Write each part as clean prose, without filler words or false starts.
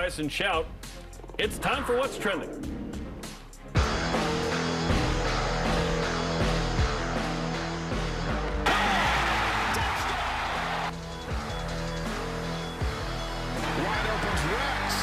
rise and shout. It's time for What's Trending. Wide opens Rex.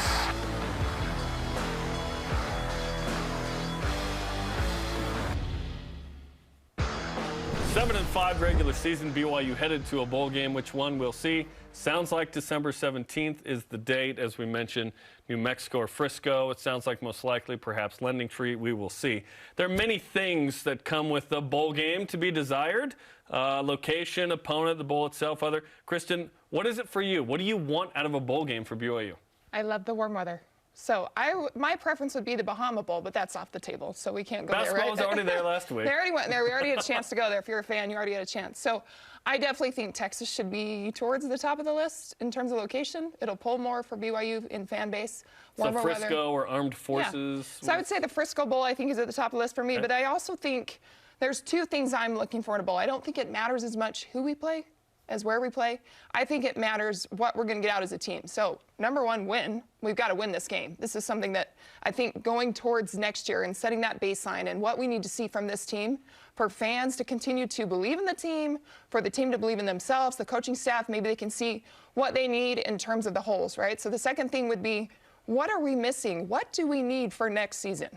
7-5 regular season. BYU headed to a bowl game. Which one we'll see. Sounds like December 17th is the date. As we mentioned, New Mexico or Frisco. It sounds like most likely perhaps Lending Tree. We will see. There are many things that come with the bowl game to be desired. Location, opponent, the bowl itself, other. Kristen, what is it for you? What do you want out of a bowl game for BYU? I love the warm weather. So my preference would be the Bahama Bowl, but that's off the table, so we can't go there, right? Basketball was already there last week. They already went there. We already had a chance to go there. If you're a fan, you already had a chance. So I definitely think Texas should be towards the top of the list in terms of location. It'll pull more for BYU in fan base. So Frisco or Armed Forces? Yeah. So I would say the Frisco Bowl, I think, is at the top of the list for me. Okay. But I also think there's two things I'm looking for in a bowl. I don't think it matters as much who we play as where we play. I think it matters what we're going to get out as a team. So, number one, win. We've got to win this game. This is something that I think going towards next year and setting that baseline and what we need to see from this team for fans to continue to believe in the team, for the team to believe in themselves, the coaching staff, maybe they can see what they need in terms of the holes, right? So the second thing would be, what are we missing? What do we need for next season?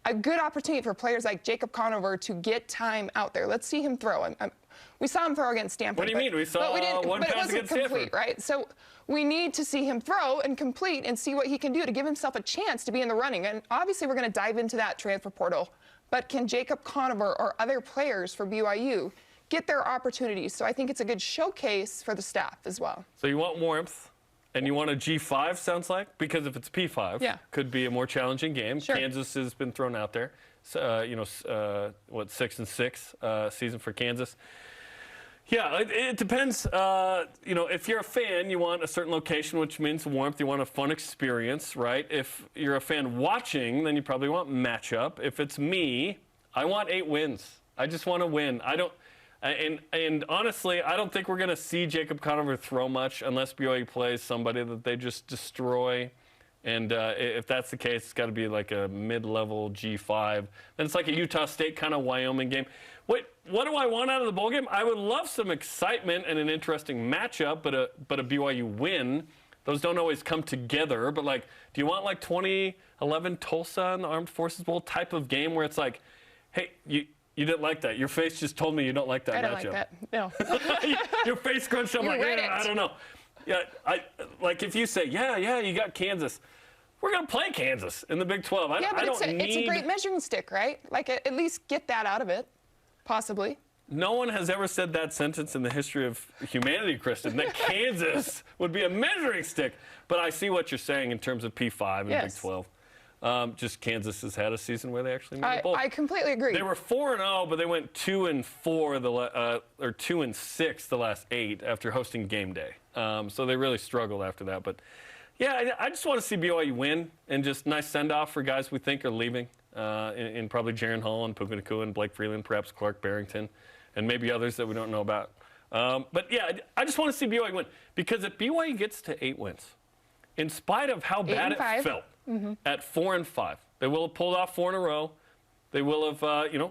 A good opportunity for players like Jacob Conover to get time out there. Let's see him throw. We saw him throw against Stanford. What do you mean? We saw one pass against Stanford. Right? So we need to see him throw and complete and see what he can do to give himself a chance to be in the running. And obviously we're going to dive into that transfer portal. But can Jacob Conover or other players for BYU get their opportunities? So I think it's a good showcase for the staff as well. So you want warmth. And you want a G5, sounds like? Because if it's P5, could be a more challenging game. Sure. Kansas has been thrown out there. 6-6 season for Kansas. Yeah, it depends. If you're a fan, you want a certain location, which means warmth. You want a fun experience, right? If you're a fan watching, then you probably want matchup. If it's me, I want 8 wins. I just want to win. I don't. And honestly, I don't think we're going to see Jacob Conover throw much unless BYU plays somebody that they just destroy. And if that's the case, it's got to be like a mid-level G5. Then it's like a Utah State kind of Wyoming game. What do I want out of the bowl game? I would love some excitement and an interesting matchup, but a BYU win. Those don't always come together. But, like, do you want like 2011 Tulsa in the Armed Forces Bowl type of game where it's like, hey, you didn't like that. Your face just told me you don't like that matchup. I don't like that. No. Your face scrunched up like, I don't know. Yeah, like if you say, yeah, you got Kansas. We're going to play Kansas in the Big 12. It's a great measuring stick, right? Like, at least get that out of it, possibly. No one has ever said that sentence in the history of humanity, Kristen, that Kansas would be a measuring stick. But I see what you're saying in terms of P5 and Big 12. Just Kansas has had a season where they actually made the bowl. I completely agree. They were 4-0, but they went 2-4 or 2-6 the last 8 after hosting game day. So they really struggled after that. But yeah, I just want to see BYU win and just nice send-off for guys we think are leaving, in probably Jaron Hall and Puka Nacua and Blake Freeland, perhaps Clark Barrington, and maybe others that we don't know about. But yeah, I just want to see BYU win because if BYU gets to 8 wins, in spite of how bad it felt. At 4-5. They will have pulled off 4 in a row. They will have,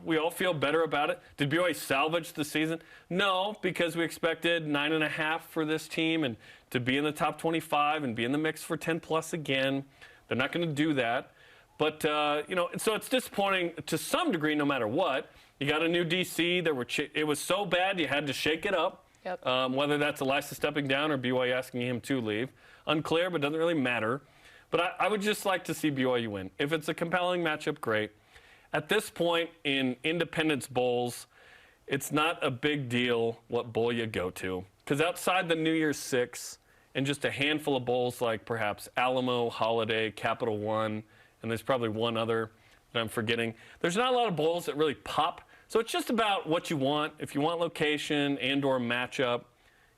we all feel better about it. Did BYU salvage the season? No, because we expected 9.5 for this team and to be in the top 25 and be in the mix for 10+ again. They're not going to do that. But, so it's disappointing to some degree no matter what. You got a new DC. It was so bad you had to shake it up. Yep. Whether that's Elisa stepping down or BYU asking him to leave. Unclear, but doesn't really matter. But I would just like to see BYU win. If it's a compelling matchup, great. At this point in Independence Bowls, it's not a big deal what bowl you go to. Because outside the New Year's Six and just a handful of bowls like perhaps Alamo, Holiday, Capital One, and there's probably one other that I'm forgetting, there's not a lot of bowls that really pop. So it's just about what you want. If you want location and or matchup,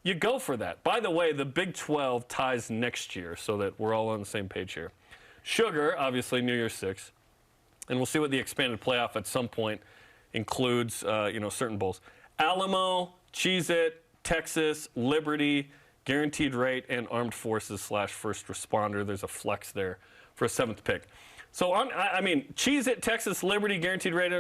you go for that. By the way, the Big 12 ties next year so that we're all on the same page here. Sugar, obviously, New Year's Six. And we'll see what the expanded playoff at some point includes, certain bowls. Alamo, Cheez-It, Texas, Liberty, guaranteed rate, and armed forces / first responder. There's a flex there for a 7th pick. So, I mean, Cheez-It, Texas Liberty, guaranteed rate.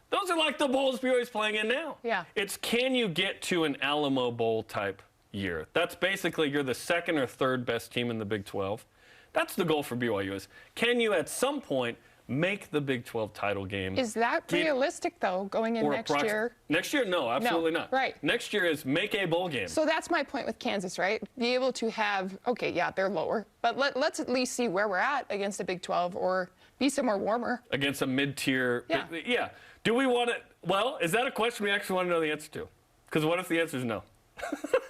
Those are like the bowls BYU's playing in now. Yeah. It's can you get to an Alamo Bowl type year? That's basically you're the 2nd or 3rd best team in the Big 12. That's the goal for BYU is can you at some point make the Big 12 title game? Is that realistic, though, going in next year? Next year, no, absolutely not. Right. Next year is make a bowl game. So that's my point with Kansas, right? Be able to have, okay, yeah, they're lower, but let's at least see where we're at against a Big 12 or be somewhere warmer. Against a mid-tier. Yeah. Do we want it? Well, is that a question we actually want to know the answer to? Because what if the answer is no?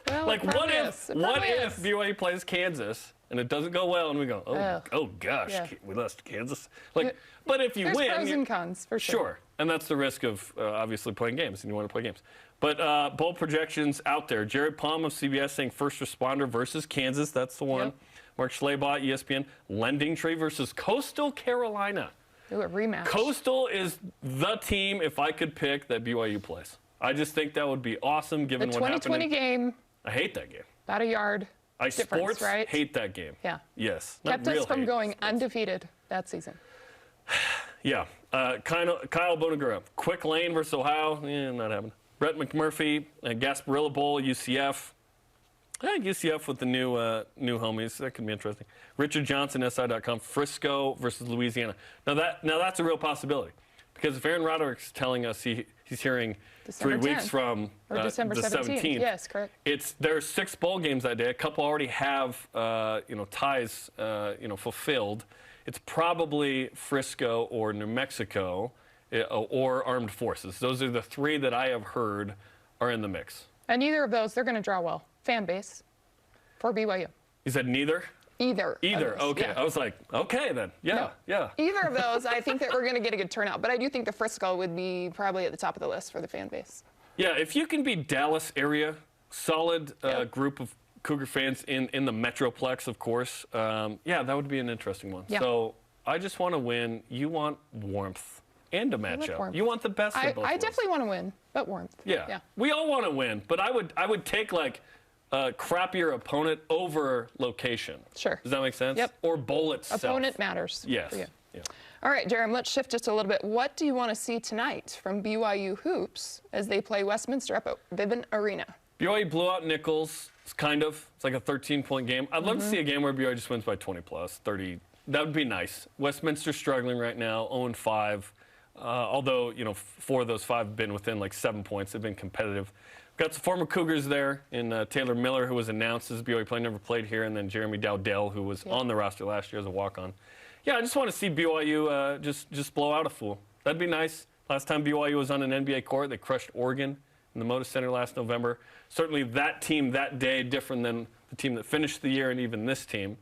Well, like, what if is. BYU plays Kansas and it doesn't go well and we go, oh gosh, Yeah. we lost to Kansas? Like, but if you There's win, pros and cons for sure. Sure, and that's the risk of obviously playing games, and you want to play games. But bowl projections out there. Jared Palm of CBS saying first responder versus Kansas. That's the one. Yep. Mark Schleybaugh, ESPN. Lending Tree versus Coastal Carolina. Do a rematch. Coastal is the team, if I could pick, that BYU plays. I just think that would be awesome given the what happened. 2020 game. I hate that game. About a yard. Sports, right? hate that game. Yeah. Yes. Kept us from going undefeated that season. Yeah. Kyle Bonagura. Quick Lane versus Ohio. Not happening. Brett McMurphy, Gasparilla Bowl, UCF. UCF with the new homies. That could be interesting. Richard Johnson, SI.com. Frisco versus Louisiana. Now that's a real possibility. Because if Aaron Roderick's telling us he's hearing December 3 weeks 10th. from Or December 17th. Yes, correct. There are 6 bowl games that day. A couple already have ties fulfilled. It's probably Frisco or New Mexico or Armed Forces. Those are the 3 that I have heard are in the mix. And either of those, they're going to draw well. Fan base for BYU. You said neither? Either. Okay. Yeah. I was like, okay then. Yeah. Either of those, I think that we're going to get a good turnout. But I do think the Frisco would be probably at the top of the list for the fan base. Yeah, if you can be Dallas area, solid group of Cougar fans in the Metroplex, of course. That would be an interesting one. Yeah. So I just want to win. You want warmth and a matchup. warmth. You want the best of both I worlds. definitely want to win, but warmth. Yeah. We all want to win, but I would take like a crappier opponent over location. Sure. Does that make sense? Yep. Or bowl itself. Opponent matters. Yes. For you. Yeah. All right, Jarom, let's shift just a little bit. What do you want to see tonight from BYU Hoops as they play Westminster up at Vivint Arena? BYU blew out Nichols. It's like a 13-point game. I'd love to see a game where BYU just wins by 20 plus, 30. That would be nice. Westminster's struggling right now, 0-5. Although, 4 of those 5 have been within like 7 points. They've been competitive. Got some former Cougars there in Taylor Miller, who was announced as a BYU player, never played here, and then Jeremy Dowdell, who was on the roster last year as a walk-on. Yeah, I just want to see BYU just blow out a fool. That'd be nice. Last time BYU was on an NBA court, they crushed Oregon in the Moda Center last November. Certainly that team that day different than the team that finished the year and even this team.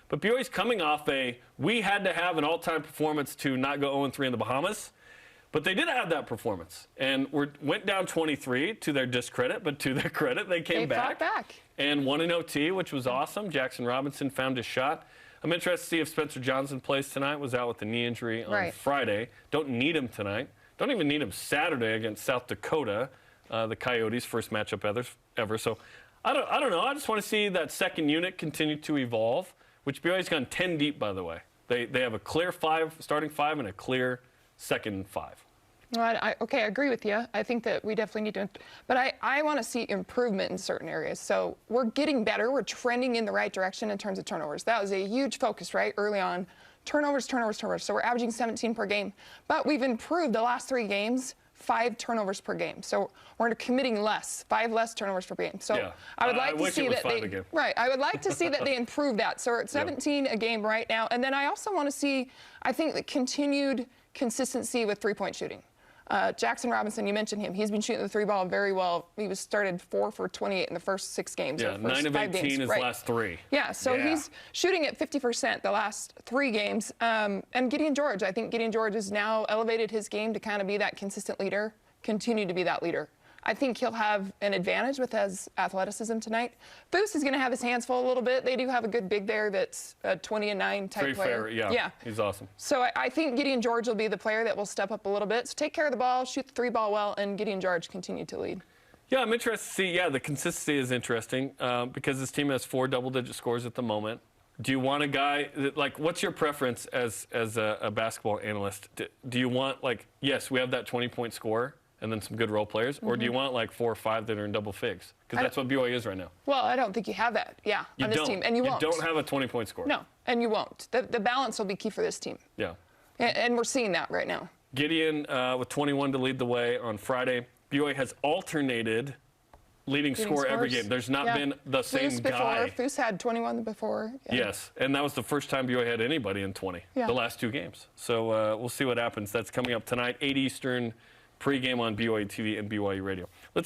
But BYU's coming off we had to have an all-time performance to not go 0-3 in the Bahamas. But they did have that performance and went down 23 to their discredit, but to their credit, they came back and won in OT, which was awesome. Jackson Robinson found his shot. I'm interested to see if Spencer Johnson plays tonight. Was out with a knee injury on Friday. Don't need him tonight. Don't even need him Saturday against South Dakota, the Coyotes' first matchup ever. So I don't know. I just want to see that second unit continue to evolve, which BYU's gone 10 deep, by the way. They have a clear starting 5 and a clear second 5. Well, I agree with you. I think that we definitely need to, but I want to see improvement in certain areas. So we're getting better. We're trending in the right direction in terms of turnovers. That was a huge focus, right, early on. Turnovers. So we're averaging 17 per game. But we've improved the last 3 games, 5 turnovers per game. So we're committing less, 5 less turnovers per game. So I would like to see that I would like to see that they improve that. So we're at 17 a game right now. And then I also want to see, I think, the continued consistency with 3-point shooting. Jackson Robinson, you mentioned him. He's been shooting the 3 ball very well. He was started 4 for 28 in the first 6 games. Yeah, 9 of 18 his last 3. Yeah, so he's shooting at 50% the last 3 games. And Gideon George, I think Gideon George has now elevated his game to kind of be that consistent leader, continue to be that leader. I think he'll have an advantage with his athleticism tonight. Foose is going to have his hands full a little bit. They do have a good big there that's a 20-9 type player. Very fair, yeah. He's awesome. So I think Gideon George will be the player that will step up a little bit. So take care of the ball, shoot the 3 ball well, and Gideon George continue to lead. Yeah, I'm interested to see. Yeah, the consistency is interesting because this team has 4 double-digit scores at the moment. Do you want a guy like? What's your preference as a basketball analyst? Do you want like? Yes, we have that 20-point score and then some good role players, or do you want like 4 or 5 that are in double figs? Because that's what BYU is right now. Well, I don't think you have that. Yeah, on this team, and you won't. You don't have a 20-point score. No, and you won't. The balance will be key for this team. Yeah. And we're seeing that right now. Gideon with 21 to lead the way on Friday. BYU has alternated leading scorer every game. There's not been the same guy. Foose had 21 before. Yeah. Yes, and that was the first time BYU had anybody in 20 the last 2 games. So we'll see what happens. That's coming up tonight, 8 Eastern, pregame on BYU TV and BYU Radio. Let's